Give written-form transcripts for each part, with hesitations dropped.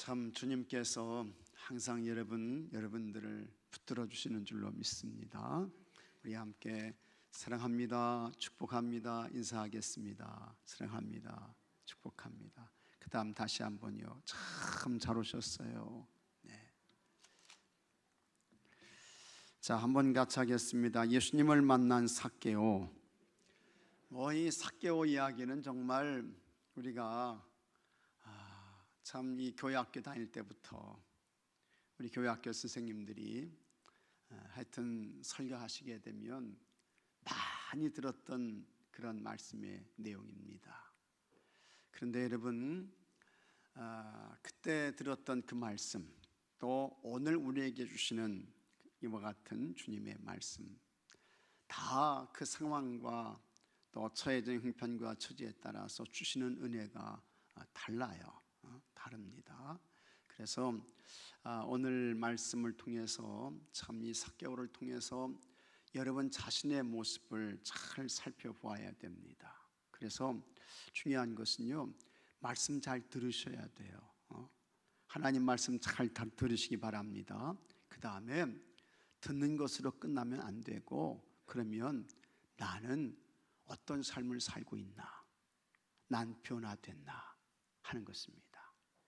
참 주님께서 항상 여러분들을 붙들어 주시는 줄로 믿습니다. 우리 함께 사랑합니다, 축복합니다 인사하겠습니다. 사랑합니다, 축복합니다. 그 다음 다시 한번요. 참 잘 오셨어요. 네. 자, 한번 같이 하겠습니다. 예수님을 만난 삭개오. 이 삭개오 이야기는 정말 우리가 참 이 교회학교 다닐 때부터 우리 교회학교 선생님들이 하여튼 설교하시게 되면 많이 들었던 그런 말씀의 내용입니다. 그런데 여러분, 그때 들었던 그 말씀, 또 오늘 우리에게 주시는 이와 같은 주님의 말씀, 다 그 상황과 또 처해진 형편과 처지에 따라서 주시는 은혜가 달라요. 다릅니다. 그래서 오늘 말씀을 통해서 참 이 삭개오를 통해서 여러분 자신의 모습을 잘 살펴보아야 됩니다. 그래서 중요한 것은요, 말씀 잘 들으셔야 돼요. 하나님 말씀 잘 들으시기 바랍니다. 그 다음에 듣는 것으로 끝나면 안 되고, 그러면 나는 어떤 삶을 살고 있나, 난 변화됐나 하는 것입니다.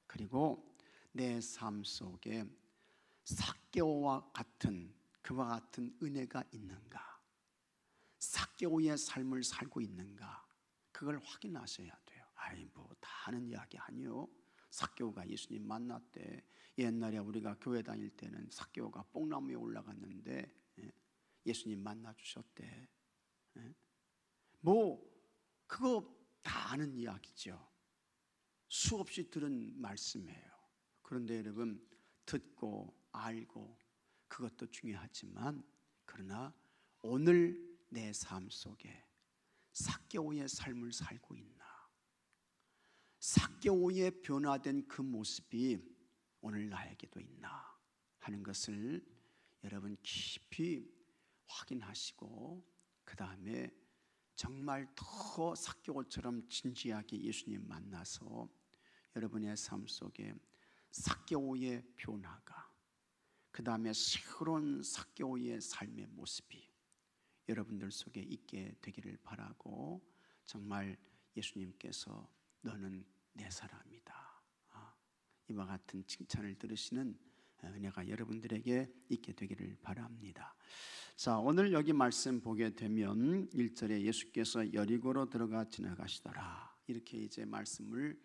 그리고 내 삶 속에 삭개오와 같은 그와 같은 은혜가 있는가, 삭개오의 삶을 살고 있는가, 그걸 확인하셔야 돼요. 뭐 다 아는 이야기 아니요. 삭개오가 예수님 만났대. 옛날에 우리가 교회 다닐 때는 삭개오가 뽕나무에 올라갔는데 예수님 만나 주셨대. 그거 다 아는 이야기죠. 수없이 들은 말씀이에요. 그런데 여러분, 듣고 알고 그것도 중요하지만, 그러나 오늘 내 삶 속에 삭개오의 삶을 살고 있나, 삭개오의 변화된 그 모습이 오늘 나에게도 있나 하는 것을 여러분 깊이 확인하시고, 그 다음에 정말 더 삭개오처럼 진지하게 예수님 만나서 여러분의 삶 속에 삭개오의 변화가, 그 다음에 새로운 삭개오의 삶의 모습이 여러분들 속에 있게 되기를 바라고, 정말 예수님께서 너는 내 사람이다, 이와 같은 칭찬을 들으시는 은혜가 여러분들에게 있게 되기를 바랍니다. 자, 오늘 여기 말씀 보게 되면 1절에 예수께서 여리고로 들어가 지나가시더라, 이렇게 이제 말씀을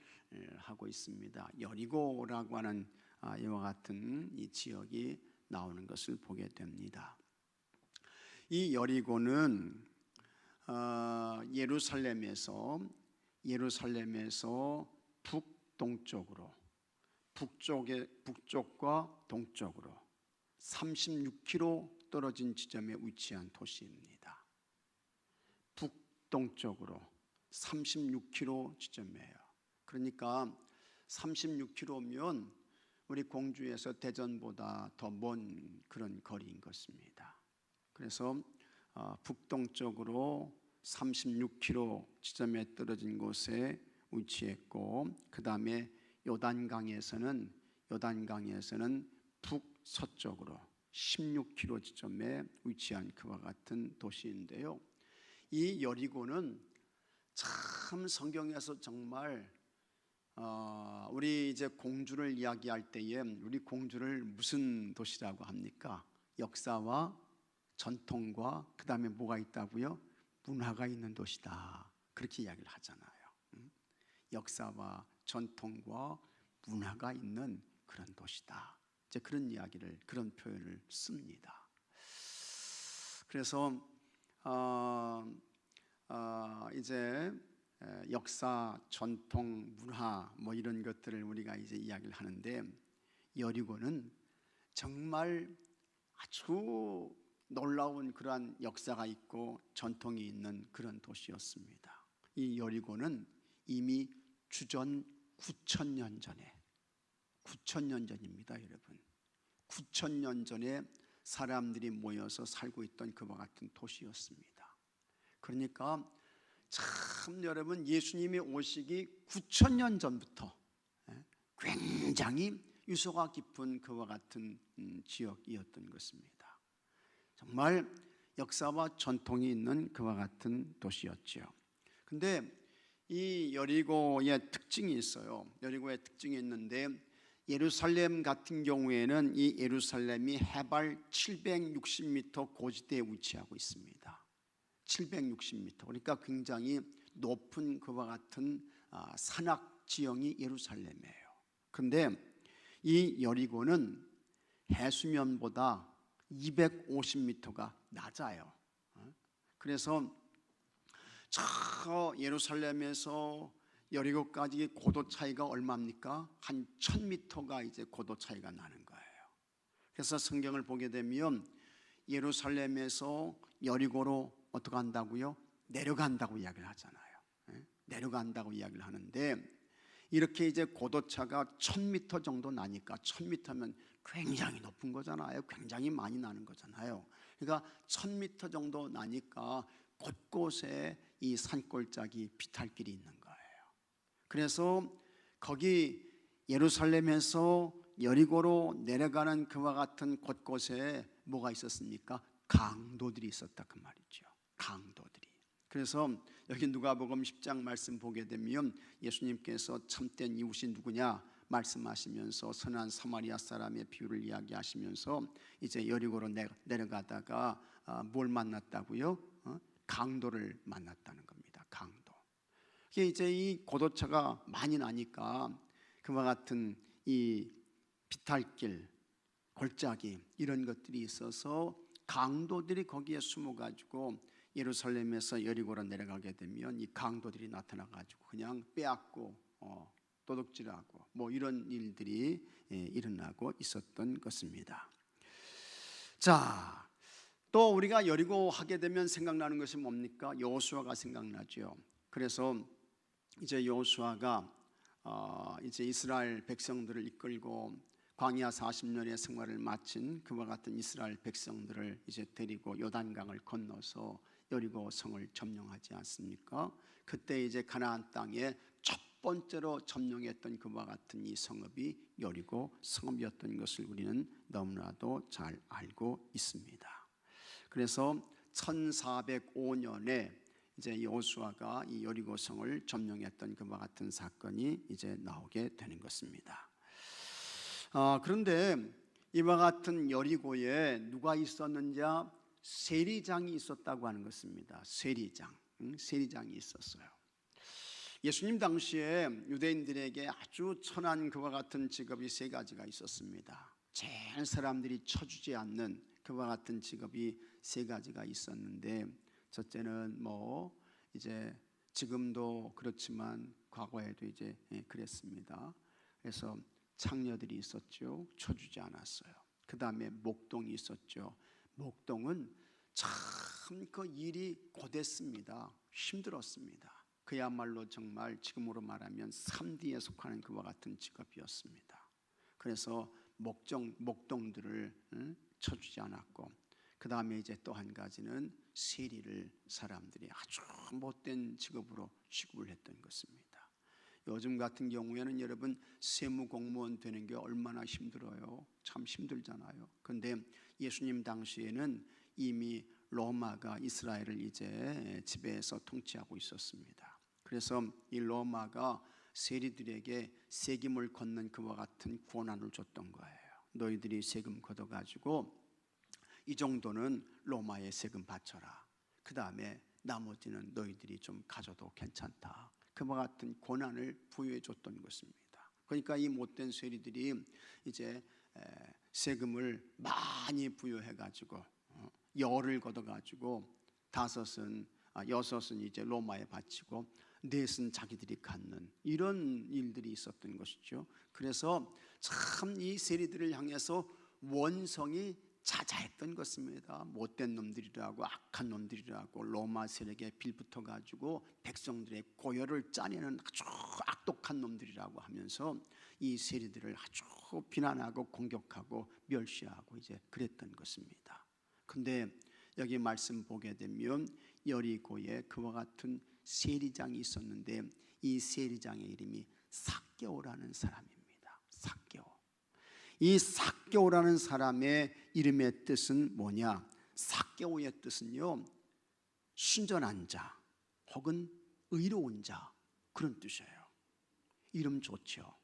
하고 있습니다. 여리고라고 하는 이와 같은 이 지역이 나오는 것을 보게 됩니다. 이 여리고는 예루살렘에서 북동쪽으로, 북쪽과 동쪽으로 36km 떨어진 지점에 위치한 도시입니다. 북동쪽으로 36km 지점이에요. 그러니까 36km면 우리 공주에서 대전보다 더 먼 그런 거리인 것입니다. 그래서 북동쪽으로 36km 지점에 떨어진 곳에 위치했고, 그 다음에 요단강에서는 북서쪽으로 16km 지점에 위치한 그와 같은 도시인데요. 이 여리고는 참 성경에서 정말 우리 이제 공주를 이야기할 때에 우리 공주를 무슨 도시라고 합니까? 역사와 전통과 그 다음에 뭐가 있다고요? 문화가 있는 도시다, 그렇게 이야기를 하잖아요. 역사와 전통과 문화가 있는 그런 도시다, 이제 그런 이야기를, 그런 표현을 씁니다. 그래서 이제 역사, 전통, 문화 뭐 이런 것들을 우리가 이제 이야기를 하는데, 여리고는 정말 아주 놀라운 그러한 역사가 있고 전통이 있는 그런 도시였습니다. 이 여리고는 이미 주전 9,000년 전에, 9,000년 전입니다, 여러분. 9,000년 전에 사람들이 모여서 살고 있던 그와 같은 도시였습니다. 그러니까 참 여러분, 예수님이 오시기 9,000년 전부터 굉장히 유서가 깊은 그와 같은 지역이었던 것입니다. 정말 역사와 전통이 있는 그와 같은 도시였죠. 근데 이 여리고의 특징이 있어요. 여리고의 특징이 있는데, 예루살렘 같은 경우에는 이 예루살렘이 해발 760m 고지대에 위치하고 있습니다. 760m, 그러니까 굉장히 높은 그와 같은 산악 지형이 예루살렘이에요. 근데 이 여리고는 해수면보다 250m가 낮아요. 그래서 저 예루살렘에서 여리고까지 고도 차이가 얼마입니까? 한 1000m가 이제 고도 차이가 나는 거예요. 그래서 성경을 보게 되면 예루살렘에서 여리고로 어떻게 한다고요? 내려간다고 이야기를 하잖아요. 내려간다고 이야기를 하는데, 이렇게 이제 고도차가 1000m 정도 나니까, 1000m면 굉장히 높은 거잖아요. 굉장히 많이 나는 거잖아요. 그러니까 1000m 정도 나니까 곳곳에 이 산골짜기 비탈길이 있는 거예요. 그래서 거기 예루살렘에서 여리고로 내려가는 그와 같은 곳곳에 뭐가 있었습니까? 강도들이 있었다 그 말이죠. 강도들이. 그래서 여기 누가복음 10장 말씀 보게 되면 예수님께서 참된 이웃이 누구냐 말씀하시면서 선한 사마리아 사람의 비유를 이야기하시면서 이제 여리고로 내려가다가 뭘 만났다고요? 강도를 만났다는 겁니다. 강도. 이게 이제 이 고도차가 많이 나니까 그와 같은 이 비탈길, 골짜기 이런 것들이 있어서 강도들이 거기에 숨어가지고 예루살렘에서 여리고로 내려가게 되면 이 강도들이 나타나가지고 그냥 빼앗고 도둑질하고 뭐 이런 일들이 일어나고 있었던 것입니다. 자, 또 우리가 여리고 하게 되면 생각나는 것이 뭡니까? 여호수아가 생각나죠. 그래서 이제 여호수아가 이제 이스라엘 백성들을 이끌고 광야 40년의 생활을 마친 그와 같은 이스라엘 백성들을 이제 데리고 요단강을 건너서 여리고 성을 점령하지 않습니까? 그때 이제 가나안 땅에 첫 번째로 점령했던 그와 같은 이 성읍이 여리고 성읍이었던 것을 우리는 너무나도 잘 알고 있습니다. 그래서 1405년에 이제 여호수아가 이 여리고 성을 점령했던 그와 같은 사건이 이제 나오게 되는 것입니다. 그런데 이와 같은 여리고에 누가 있었는지 세리장이 있었다고 하는 것입니다. 세리장이 있었어요. 예수님 당시에 유대인들에게 아주 천한 그와 같은 직업이 세 가지가 있었습니다. 제일 사람들이 쳐주지 않는 그와 같은 직업이 세 가지가 있었는데, 첫째는 뭐 이제 지금도 그렇지만 과거에도 이제 그랬습니다. 그래서 창녀들이 있었죠. 쳐주지 않았어요. 그 다음에 목동이 있었죠. 목동은 참 그 일이 고됐습니다. 힘들었습니다. 그야말로 정말 지금으로 말하면 3D에 속하는 그와 같은 직업이었습니다. 그래서 목동들을 쳐주지 않았고, 그 다음에 이제 또 한 가지는 세리를 사람들이 아주 못된 직업으로 취급을 했던 것입니다. 요즘 같은 경우에는 여러분 세무 공무원 되는 게 얼마나 힘들어요. 참 힘들잖아요. 그런데 예수님 당시에는 이미 로마가 이스라엘을 이제 지배해서 통치하고 있었습니다. 그래서 이 로마가 세리들에게 세금을 걷는 그와 같은 권한을 줬던 거예요. 너희들이 세금 걷어가지고 이 정도는 로마에 세금 바쳐라. 그 다음에 나머지는 너희들이 좀 가져도 괜찮다. 그와 같은 권한을 부여해 줬던 것입니다. 그러니까 이 못된 세리들이 이제 세금을 많이 부여해 가지고 열을 걷어 가지고 여섯은 이제 로마에 바치고 넷은 자기들이 갖는 이런 일들이 있었던 것이죠. 그래서 참 이 세리들을 향해서 원성이 자자했던 것입니다. 못된 놈들이라고, 악한 놈들이라고 로마 세력에 빌붙어 가지고 백성들의 고열을 짜내는 아주 악독한 놈들이라고 하면서 이 세리들을 아주 비난하고 공격하고 멸시하고 이제 그랬던 것입니다. 근데 여기 말씀 보게 되면 여리고에 그와 같은 세리장이 있었는데 이 세리장의 이름이 삭개오라는 사람입니다. 삭개오. 이 삭개오라는 사람의 이름의 뜻은 뭐냐? 삭개오의 뜻은요, 순전한 자 혹은 의로운 자, 그런 뜻이에요. 이름 좋죠,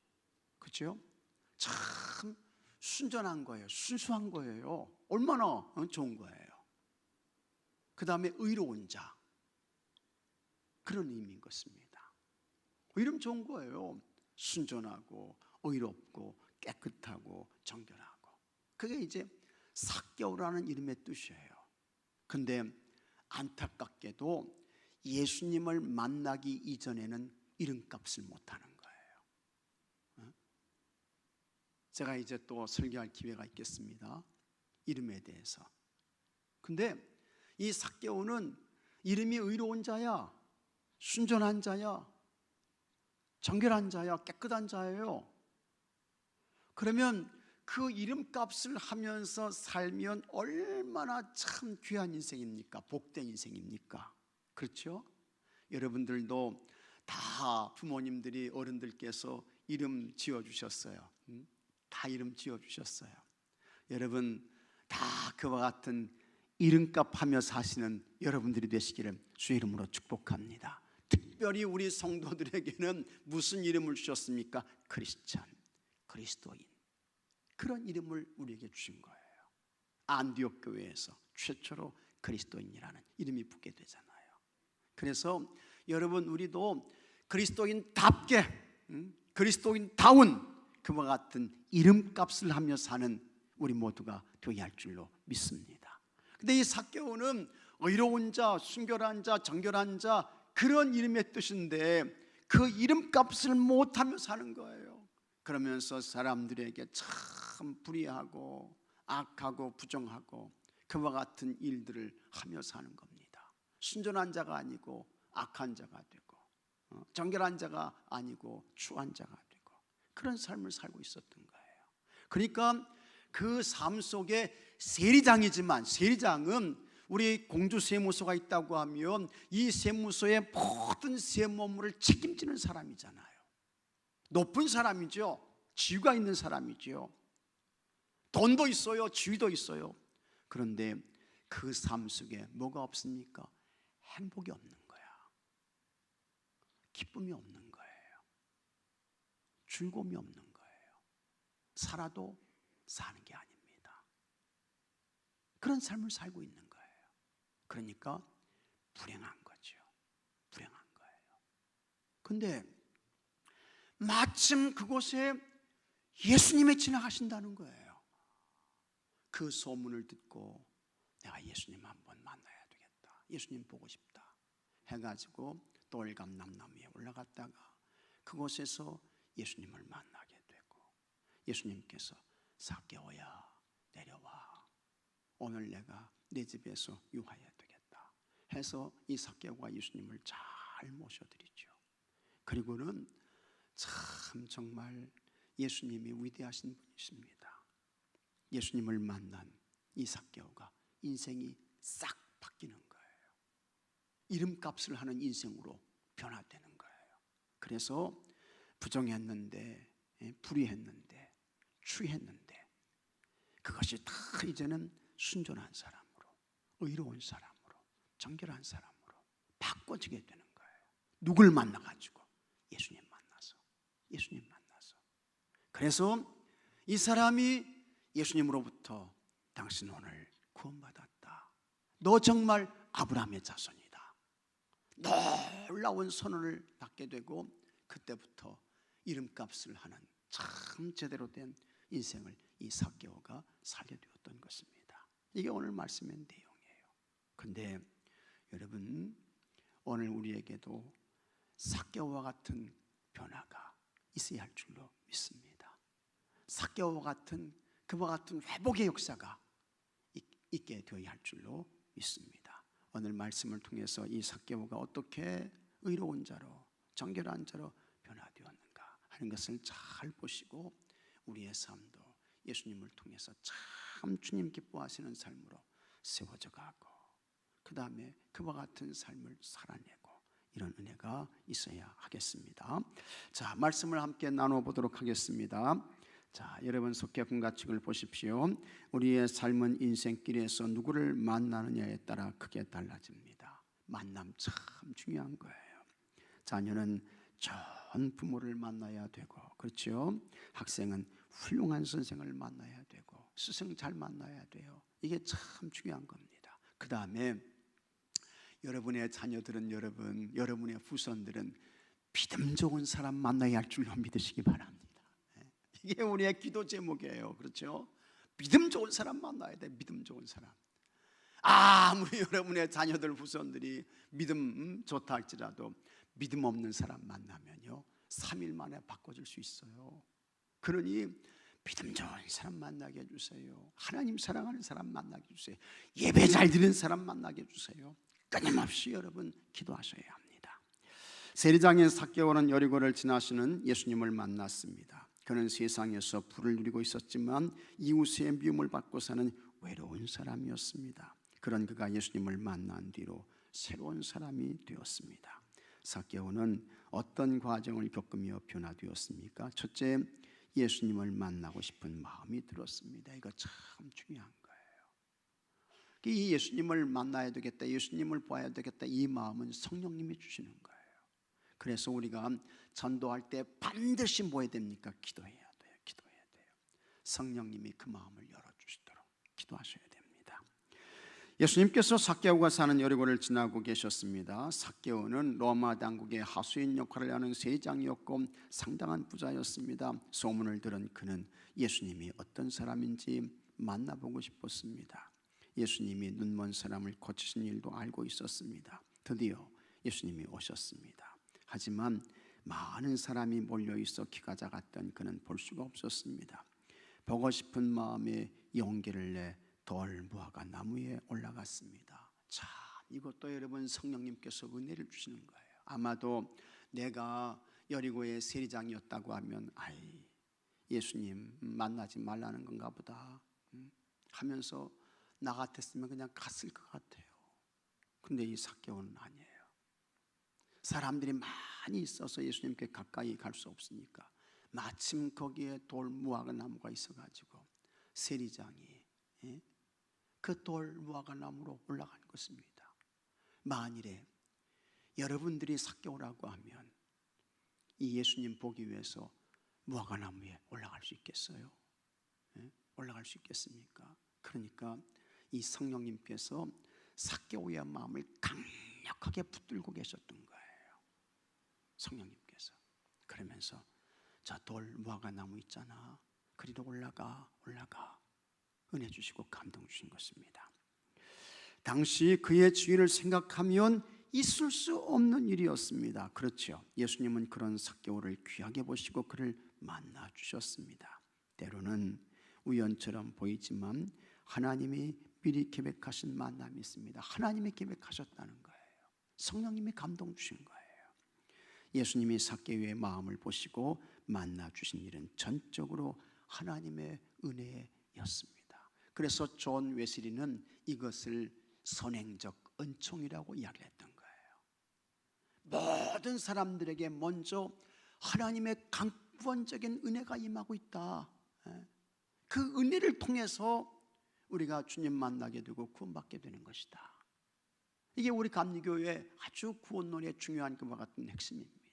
그렇죠? 참 순전한 거예요. 순수한 거예요. 얼마나 좋은 거예요. 그 다음에 의로운 자, 그런 의미인 것입니다. 이름 좋은 거예요. 순전하고 의롭고 깨끗하고 정결하고, 그게 이제 삭개오라는 이름의 뜻이에요. 근데 안타깝게도 예수님을 만나기 이전에는 이름값을 못하는 거예요. 제가 이제 또 설교할 기회가 있겠습니다, 이름에 대해서. 근데 이 삭개오는 이름이 의로운 자야, 순전한 자야, 정결한 자야, 깨끗한 자예요. 그러면 그 이름값을 하면서 살면 얼마나 참 귀한 인생입니까? 복된 인생입니까? 그렇죠? 여러분들도 다 부모님들이, 어른들께서 이름 지어주셨어요. 다 이름 지어주셨어요. 여러분 다 그와 같은 이름값 하며 사시는 여러분들이 되시기를 주의 이름으로 축복합니다. 특별히 우리 성도들에게는 무슨 이름을 주셨습니까? 크리스찬, 그리스도인, 그런 이름을 우리에게 주신 거예요. 안디옥 교회에서 최초로 그리스도인이라는 이름이 붙게 되잖아요. 그래서 여러분, 우리도 그리스도인답게, 그리스도인다운 그와 같은 이름값을 하며 사는 우리 모두가 되어야 할 줄로 믿습니다. 근데 이 삭개오는 의로운 자, 순결한 자, 정결한 자, 그런 이름의 뜻인데 그 이름값을 못하며 사는 거예요. 그러면서 사람들에게 참 불의하고 악하고 부정하고 그와 같은 일들을 하며 사는 겁니다. 순전한 자가 아니고 악한 자가 되고, 정결한 자가 아니고 추한 자가 되고, 그런 삶을 살고 있었던 거예요. 그러니까 그 삶 속에 세리장이지만, 세리장은 우리 공주 세무소가 있다고 하면 이 세무소의 모든 세무 업무를 책임지는 사람이잖아요. 높은 사람이죠. 지위가 있는 사람이죠. 돈도 있어요, 지위도 있어요. 그런데 그 삶 속에 뭐가 없습니까? 행복이 없는 거야. 기쁨이 없는 거예요. 즐거움이 없는 거예요. 살아도 사는 게 아닙니다. 그런 삶을 살고 있는 거예요. 그러니까 불행한 거죠. 불행한 거예요. 근데 마침 그곳에 예수님이 지나가신다는 거예요. 그 소문을 듣고 내가 예수님 한번 만나야 되겠다, 예수님 보고 싶다 해가지고 돌감남나무 위에 올라갔다가 그곳에서 예수님을 만나게 되고, 예수님께서 삭개오야 내려와, 오늘 내가 내 집에서 유하여야 되겠다 해서 이 삭개오가 예수님을 잘 모셔드리죠. 그리고는 참 정말 예수님이 위대하신 분이십니다. 예수님을 만난 이 삭개오가 인생이 싹 바뀌는 거예요. 이름값을 하는 인생으로 변화되는 거예요. 그래서 부정했는데, 불의했는데, 추했는데 그것이 다 이제는 순전한 사람으로, 의로운 사람으로, 정결한 사람으로 바꿔지게 되는 거예요. 누굴 만나가지고? 예수님 만나서, 예수님 만나서. 그래서 이 사람이 예수님으로부터 당신 오늘 구원받았다, 너 정말 아브라함의 자손이다, 놀라운 선언을 받게 되고, 그때부터 이름값을 하는 참 제대로 된 인생을 이 삭개오가 살게 되었던 것입니다. 이게 오늘 말씀의 내용이에요. 근데 여러분, 오늘 우리에게도 삭개오와 같은 변화가 있어야 할 줄로 믿습니다. 삭개오와 같은, 그와 같은 회복의 역사가 있게 되어야 할 줄로 믿습니다. 오늘 말씀을 통해서 이 삭개오가 어떻게 의로운 자로, 정결한 자로 변화되었는가 하는 것을 잘 보시고, 우리의 삶도 예수님을 통해서 참 주님 기뻐하시는 삶으로 세워져 가고, 그 다음에 그와 같은 삶을 살아내고, 이런 은혜가 있어야 하겠습니다. 자, 말씀을 함께 나눠보도록 하겠습니다. 자, 여러분 속개군 가축을 보십시오. 우리의 삶은 인생길에서 누구를 만나느냐에 따라 크게 달라집니다. 만남 참 중요한 거예요. 자녀는 좋은 부모를 만나야 되고, 그렇죠? 학생은 훌륭한 선생을 만나야 되고, 스승 잘 만나야 돼요. 이게 참 중요한 겁니다. 그 다음에 여러분의 자녀들은 여러분의 후손들은 믿음 좋은 사람 만나야 할 줄로 믿으시기 바랍니다. 이게 우리의 기도 제목이에요. 그렇죠? 믿음 좋은 사람 만나야 돼. 믿음 좋은 사람. 아무리 여러분의 자녀들 후손들이 믿음 좋다 할지라도 믿음 없는 사람 만나면요 3일 만에 바꿔줄 수 있어요. 그러니 믿음 좋은 사람 만나게 해주세요. 하나님 사랑하는 사람 만나게 해주세요. 예배 잘 드리는 사람 만나게 해주세요. 끊임없이 여러분 기도하셔야 합니다. 세리장인 삭개오는 여리고를 지나시는 예수님을 만났습니다. 그는 세상에서 부를 누리고 있었지만 이웃의 미움을 받고 사는 외로운 사람이었습니다. 그런 그가 예수님을 만난 뒤로 새로운 사람이 되었습니다. 삭개오는 어떤 과정을 겪으며 변화되었습니까? 첫째, 예수님을 만나고 싶은 마음이 들었습니다. 이거 참 중요한 거예요. 이 예수님을 만나야 되겠다, 예수님을 봐야 되겠다, 이 마음은 성령님이 주시는 거예요. 그래서 우리가 전도할 때 반드시 뭐 해야 됩니까? 기도해야 돼요. 기도해야 돼요. 성령님이 그 마음을 열어주시도록 기도하셔야 됩니다. 예수님께서 삭개오가 사는 여리고를 지나고 계셨습니다. 삭개오는 로마 당국의 하수인 역할을 하는 세리장이었고 상당한 부자였습니다. 소문을 들은 그는 예수님이 어떤 사람인지 만나보고 싶었습니다. 예수님이 눈먼 사람을 고치신 일도 알고 있었습니다. 드디어 예수님이 오셨습니다. 하지만 많은 사람이 몰려있어 키가 작았던 그는 볼 수가 없었습니다. 보고 싶은 마음에 용기를 내 돌 무화과 나무에 올라갔습니다. 참 이것도 여러분 성령님께서 은혜를 주시는 거예요. 아마도 내가 여리고의 세리장이었다고 하면 예수님 만나지 말라는 건가 보다 하면서 나 같았으면 그냥 갔을 것 같아요. 근데 이 삭개오는 아니에요. 사람들이 많이 있어서 예수님께 가까이 갈 수 없으니까 마침 거기에 돌 무화과 나무가 있어가지고 세리장이 그 돌 무화과 나무로 올라간 것입니다. 만일에 여러분들이 삭개오라고 하면 이 예수님 보기 위해서 무화과 나무에 올라갈 수 있겠어요? 올라갈 수 있겠습니까? 그러니까 이 성령님께서 삭개오의 마음을 강력하게 붙들고 계셨던 거예요. 성령님께서. 그러면서 저 돌 무화과 나무 있잖아. 그리로 올라가. 은혜 주시고 감동 주신 것입니다. 당시 그의 지위를 생각하면 있을 수 없는 일이었습니다. 그렇죠. 예수님은 그런 삭개오를 귀하게 보시고 그를 만나 주셨습니다. 때로는 우연처럼 보이지만 하나님이 미리 계획하신 만남이 있습니다. 하나님이 계획하셨다는 거예요. 성령님이 감동 주신 거예요. 예수님이 삭개오의 마음을 보시고 만나 주신 일은 전적으로 하나님의 은혜였습니다. 그래서 존 웨슬리는 이것을 선행적 은총이라고 이야기했던 거예요. 모든 사람들에게 먼저 하나님의 강권적인 은혜가 임하고 있다. 그 은혜를 통해서 우리가 주님 만나게 되고 구원받게 되는 것이다. 이게 우리 감리교회의 아주 구원론의 중요한 것과 같은 핵심입니다.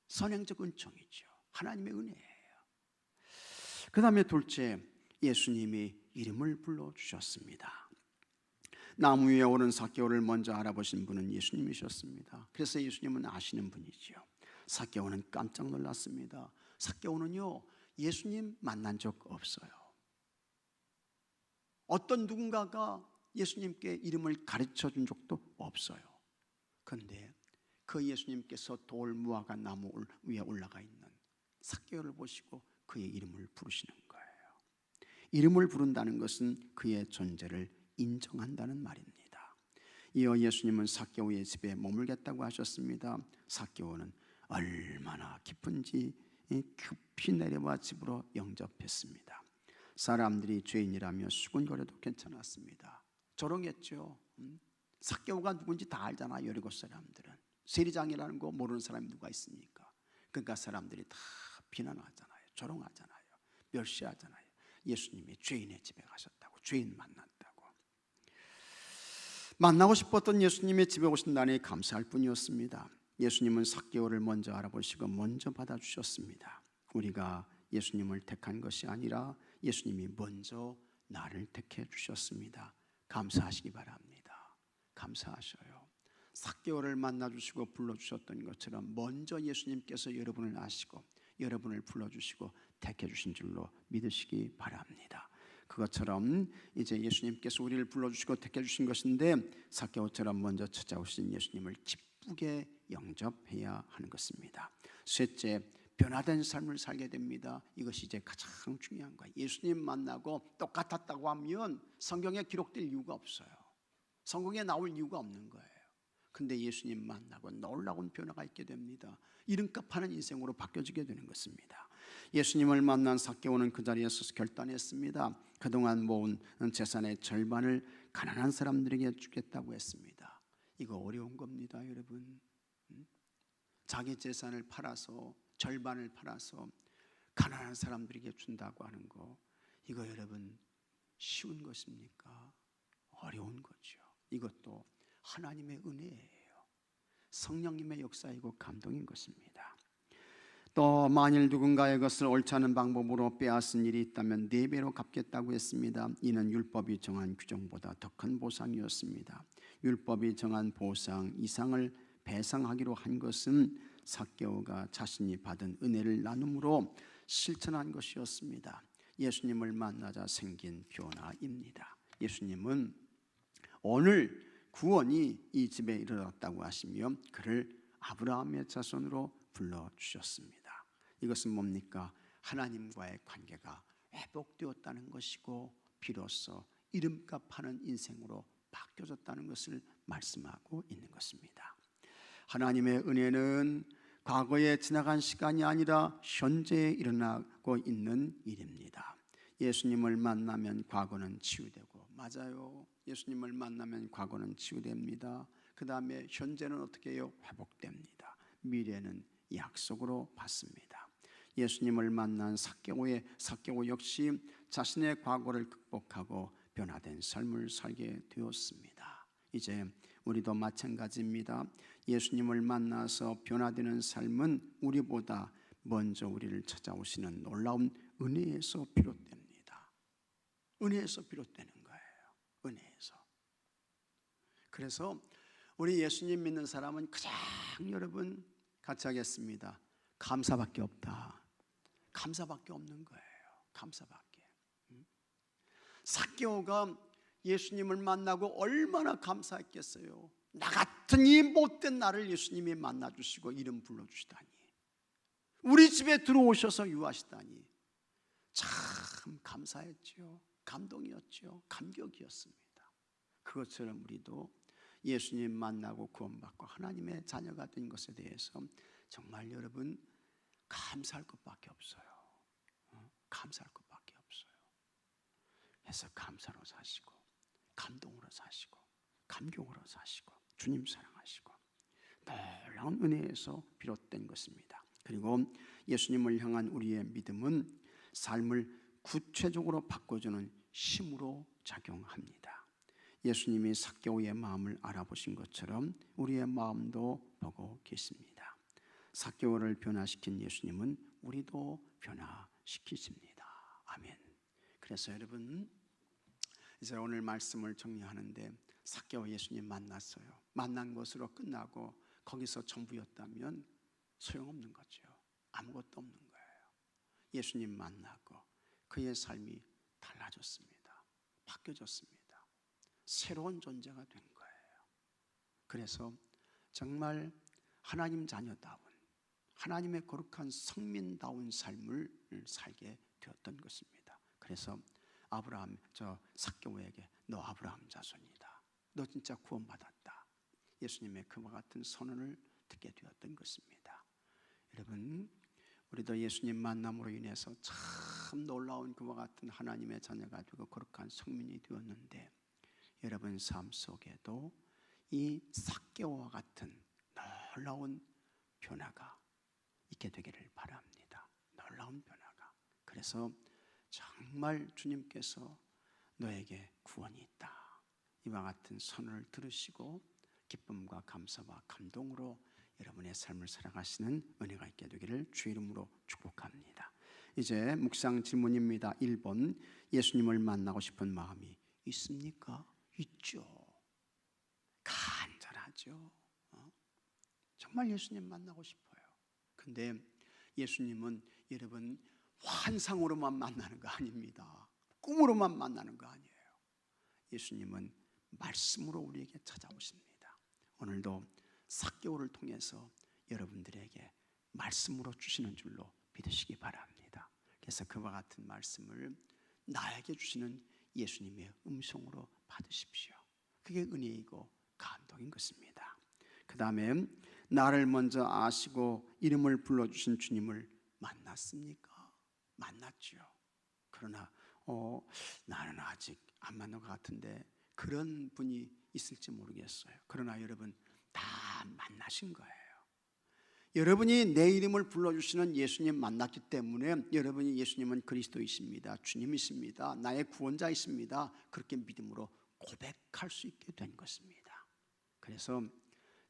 선행적 은총이죠. 하나님의 은혜예요. 그 다음에 둘째, 예수님이 이름을 불러주셨습니다. 나무 위에 오른 삭개오를 먼저 알아보신 분은 예수님이셨습니다. 그래서 예수님은 아시는 분이죠. 삭개오는 깜짝 놀랐습니다. 삭개오는요 예수님 만난 적 없어요. 어떤 누군가가 예수님께 이름을 가르쳐 준 적도 없어요. 그런데 그 예수님께서 돌 무화과 나무 위에 올라가 있는 삭개오를 보시고 그의 이름을 부르시는 거예요. 이름을 부른다는 것은 그의 존재를 인정한다는 말입니다. 이어 예수님은 삭개오의 집에 머물겠다고 하셨습니다. 삭개오는 얼마나 기쁜지 급히 내려와 집으로 영접했습니다. 사람들이 죄인이라며 수군거려도 괜찮았습니다. 조롱했죠. 삭개오가 누군지 다 알잖아. 여리고 사람들은 세리장이라는 거 모르는 사람이 누가 있습니까? 그러니까 사람들이 다 비난하잖아요. 조롱하잖아요. 멸시하잖아요. 예수님이 죄인의 집에 가셨다고, 죄인 만났다고. 만나고 싶었던 예수님의 집에 오신다니 감사할 뿐이었습니다. 예수님은 삭개오를 먼저 알아보시고 먼저 받아주셨습니다. 우리가 예수님을 택한 것이 아니라 예수님이 먼저 나를 택해 주셨습니다. 감사하시기 바랍니다. 감사하셔요. 삭개오를 만나주시고 불러주셨던 것처럼 먼저 예수님께서 여러분을 아시고 여러분을 불러주시고 택해 주신 줄로 믿으시기 바랍니다. 그것처럼 이제 예수님께서 우리를 불러주시고 택해 주신 것인데 삭개오처럼 먼저 찾아오신 예수님을 기쁘게 영접해야 하는 것입니다. 셋째, 변화된 삶을 살게 됩니다. 이것이 이제 가장 중요한 거예요. 예수님 만나고 똑같았다고 하면 성경에 기록될 이유가 없어요. 성경에 나올 이유가 없는 거예요. 근데 예수님 만나고 놀라운 변화가 있게 됩니다. 이름값 하는 인생으로 바뀌어지게 되는 것입니다. 예수님을 만난 삭개오는 그 자리에 서서 결단했습니다. 그동안 모은 재산의 절반을 가난한 사람들에게 주겠다고 했습니다. 이거 어려운 겁니다, 여러분. 자기 재산을 팔아서, 절반을 팔아서 가난한 사람들에게 준다고 하는 거, 이거 여러분 쉬운 것입니까? 어려운 거죠. 이것도 하나님의 은혜예요. 성령님의 역사이고 감동인 것입니다. 또 만일 누군가의 것을 옳지 않은 방법으로 빼앗은 일이 있다면 4배로 갚겠다고 했습니다. 이는 율법이 정한 규정보다 더 큰 보상이었습니다. 율법이 정한 보상 이상을 배상하기로 한 것은 삭개오가 자신이 받은 은혜를 나눔으로 실천한 것이었습니다. 예수님을 만나자 생긴 변화입니다. 예수님은 오늘 구원이 이 집에 이르렀다고 하시며 그를 아브라함의 자손으로 불러주셨습니다. 이것은 뭡니까? 하나님과의 관계가 회복되었다는 것이고 비로소 이름값 하는 인생으로 바뀌어졌다는 것을 말씀하고 있는 것입니다. 하나님의 은혜는 과거에 지나간 시간이 아니라 현재에 일어나고 있는 일입니다. 예수님을 만나면 과거는 치유되고, 맞아요. 예수님을 만나면 과거는 치유됩니다. 그 다음에 현재는 어떻게 해요? 회복됩니다. 미래는 약속으로 받습니다. 예수님을 만난 삭개오 역시 자신의 과거를 극복하고 변화된 삶을 살게 되었습니다. 이제 우리도 마찬가지입니다. 예수님을 만나서 변화되는 삶은 우리보다 먼저 우리를 찾아오시는 놀라운 은혜에서 비롯됩니다. 은혜에서 비롯되는 거예요. 은혜에서. 그래서 우리 예수님 믿는 사람은 그냥 여러분 같이 하겠습니다. 감사밖에 없다. 감사밖에 없는 거예요. 감사밖에. 삭개오가 예수님을 만나고 얼마나 감사했겠어요. 나 같은 이 못된 나를 예수님이 만나주시고 이름 불러주시다니, 우리 집에 들어오셔서 유하시다니 참 감사했죠. 감동이었죠. 감격이었습니다. 그것처럼 우리도 예수님 만나고 구원받고 하나님의 자녀가 된 것에 대해서 정말 여러분 감사할 것밖에 없어요. 감사할 것밖에 없어요. 그래서 감사로 사시고 감동으로 사시고 감격으로 사시고 주님 사랑하시고 놀라운 은혜에서 비롯된 것입니다. 그리고 예수님을 향한 우리의 믿음은 삶을 구체적으로 바꿔주는 힘으로 작용합니다. 예수님이 삭개오의 마음을 알아보신 것처럼 우리의 마음도 보고 계십니다. 삭개오를 변화시킨 예수님은 우리도 변화시키십니다. 아멘. 그래서 여러분 이제 오늘 말씀을 정리하는데, 삭개오 예수님 만났어요. 만난 것으로 끝나고 거기서 전부였다면 소용없는 거죠. 아무것도 없는 거예요. 예수님 만나고 그의 삶이 달라졌습니다. 바뀌어졌습니다. 새로운 존재가 된 거예요. 그래서 정말 하나님 자녀다운, 하나님의 거룩한 성민다운 삶을 살게 되었던 것입니다. 그래서 삭개오에게 너 아브라함 자손이다. 너 진짜 구원받았다. 예수님의 그와 같은 선언을 듣게 되었던 것입니다. 여러분, 우리도 예수님 만남으로 인해서 참 놀라운 그와 같은 하나님의 자녀가 되고 거룩한 성민이 되었는데, 여러분 삶 속에도 이 삭개오와 같은 놀라운 변화가 있게 되기를 바랍니다. 놀라운 변화가. 그래서 정말 주님께서 너에게 구원이 있다, 이와 같은 선언을 들으시고 기쁨과 감사와 감동으로 여러분의 삶을 살아가시는 은혜가 있게 되기를 주의 이름으로 축복합니다. 이제 묵상 질문입니다. 1번, 예수님을 만나고 싶은 마음이 있습니까? 있죠. 간절하죠. 정말 예수님 만나고 싶어요. 근데 예수님은 여러분 환상으로만 만나는 거 아닙니다. 꿈으로만 만나는 거 아니에요. 예수님은 말씀으로 우리에게 찾아오십니다. 오늘도 삭개오를 통해서 여러분들에게 말씀으로 주시는 줄로 믿으시기 바랍니다. 그래서 그와 같은 말씀을 나에게 주시는 예수님의 음성으로 받으십시오. 그게 은혜이고 감동인 것입니다. 그 다음에 나를 먼저 아시고 이름을 불러주신 주님을 만났습니까? 만났죠. 그러나 나는 아직 안 만난 것 같은데, 그런 분이 있을지 모르겠어요. 그러나 여러분 다 만나신 거예요. 여러분이 내 이름을 불러주시는 예수님 만났기 때문에 여러분이 예수님은 그리스도이십니다, 주님이십니다, 나의 구원자이십니다, 그렇게 믿음으로 고백할 수 있게 된 것입니다. 그래서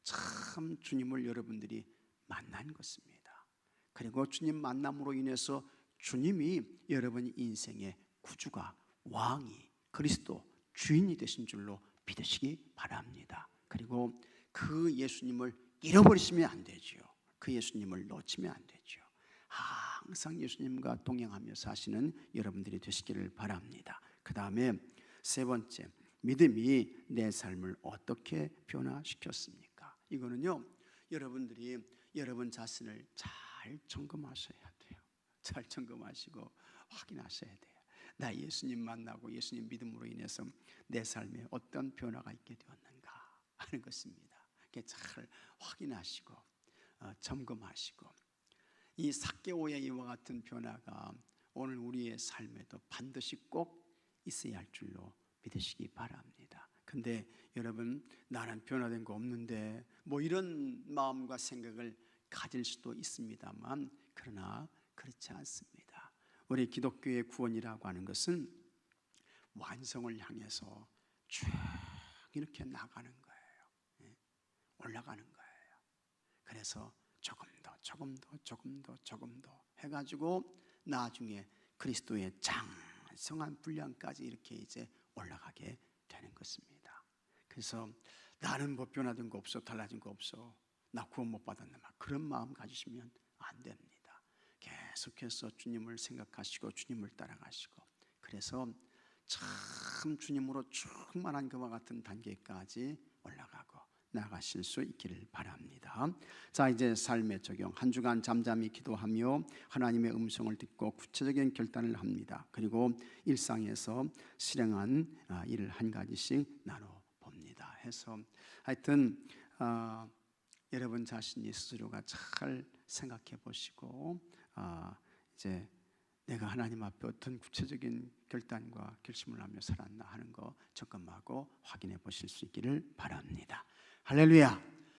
참 주님을 여러분들이 만난 것입니다. 그리고 주님 만남으로 인해서 주님이 여러분 인생의 구주가, 왕이, 그리스도 주인이 되신 줄로 믿으시기 바랍니다. 그리고 그 예수님을 잃어버리시면 안 되죠. 그 예수님을 놓치면 안 되죠. 항상 예수님과 동행하며 사시는 여러분들이 되시기를 바랍니다. 그 다음에 세 번째, 믿음이 내 삶을 어떻게 변화시켰습니까? 이거는요, 여러분들이 여러분 자신을 잘 점검하셔야 돼요. 잘 점검하시고 확인하셔야 돼요. 나 예수님 만나고 예수님 믿음으로 인해서 내 삶에 어떤 변화가 있게 되었는가 하는 것입니다. 잘 확인하시고 점검하시고, 이 삭개오의 이와 같은 변화가 오늘 우리의 삶에도 반드시 꼭 있어야 할 줄로 믿으시기 바랍니다. 근데 여러분, 나는 변화된 거 없는데 뭐 이런 마음과 생각을 가질 수도 있습니다만, 그러나 그렇지 않습니다. 우리 기독교의 구원이라고 하는 것은 완성을 향해서 쭉 이렇게 나가는 거예요. 올라가는 거예요. 그래서 조금 더 해가지고 나중에 그리스도의 장성한 분량까지 이렇게 이제 올라가게 되는 것입니다. 그래서 나는 뭐 변화된 거 없어, 달라진 거 없어, 나 구원 못 받았나, 막 그런 마음 가지시면 안 됩니다. 계속해서 주님을 생각하시고 주님을 따라가시고, 그래서 참 주님으로 충만한 그와 같은 단계까지 올라가고 나가실 수 있기를 바랍니다. 자, 이제 삶의 적용. 한 주간 잠잠히 기도하며 하나님의 음성을 듣고 구체적인 결단을 합니다. 그리고 일상에서 실행한 일을 한 가지씩 나눠봅니다. 해서 하여튼 여러분 자신이 스스로가 잘 생각해 보시고 이제 내가 하나님 앞에 어떤 구체적인 결단과 결심을 하며 살았나 하는 거 점검하고 확인해 보실 수 있기를 바랍니다. 할렐루야.